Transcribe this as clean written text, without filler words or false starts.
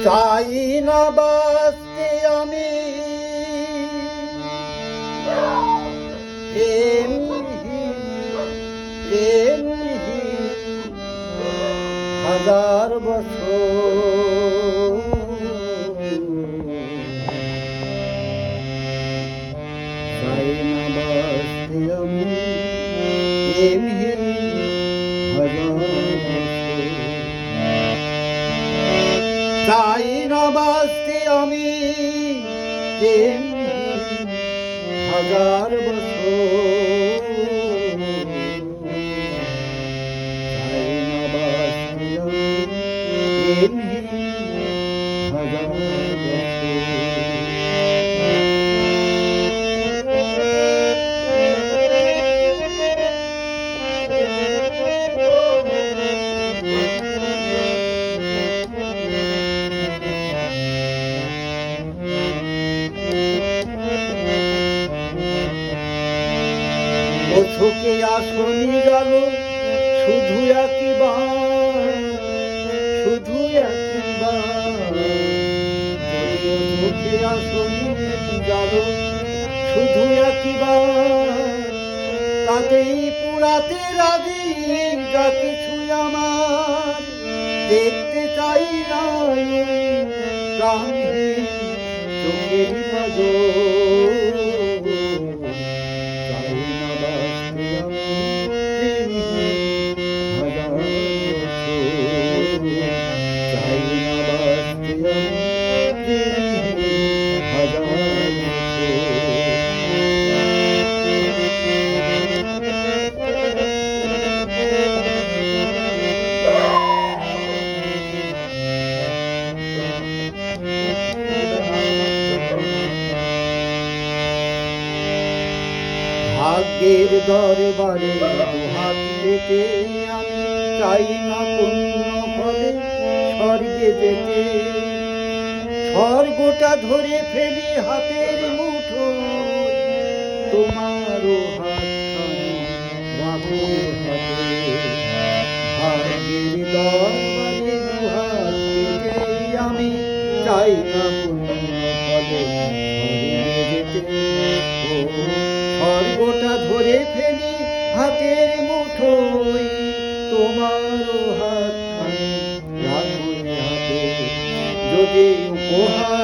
চাই না বাঁচতে আমি প্রেমহীন হাজার বছর। চাই না বাঁচতে আমি প্রেমহীন হাজার বছর। চাই না বাঁচতে আমি প্রেমহীন হাজার বছর। চাই না বাঁচতে আমি প্রেমহীন হাজার বছর। চোখে আসনি গেল শুধু একবার, শুধু একবার। চোখে আসনি গেল শুধু একবার, তাতেই পুরাতে রাজি যা কিছু আমার। দেখতে চাই না প্রাণহীন চোখের পাজর। ভাগ্যের দরবারে দুহাত পেতে আমি চাই না পুণ্য ফলে স্বর্গে যেতে। স্বর্গটা ধরে ফেলি হাতের মুঠো, তোমারও হাতখানি রাখো হাতে। ভাগ্যের দরবারে দুহাত পেতে আমি চাই না পুণ্য ফলে স্বর্গে যেতে। স্বর্গটা ধরে ফেলি হাতের মুঠোয়, তোমারও হাতখানি রাখো হাতে। যদি উপহার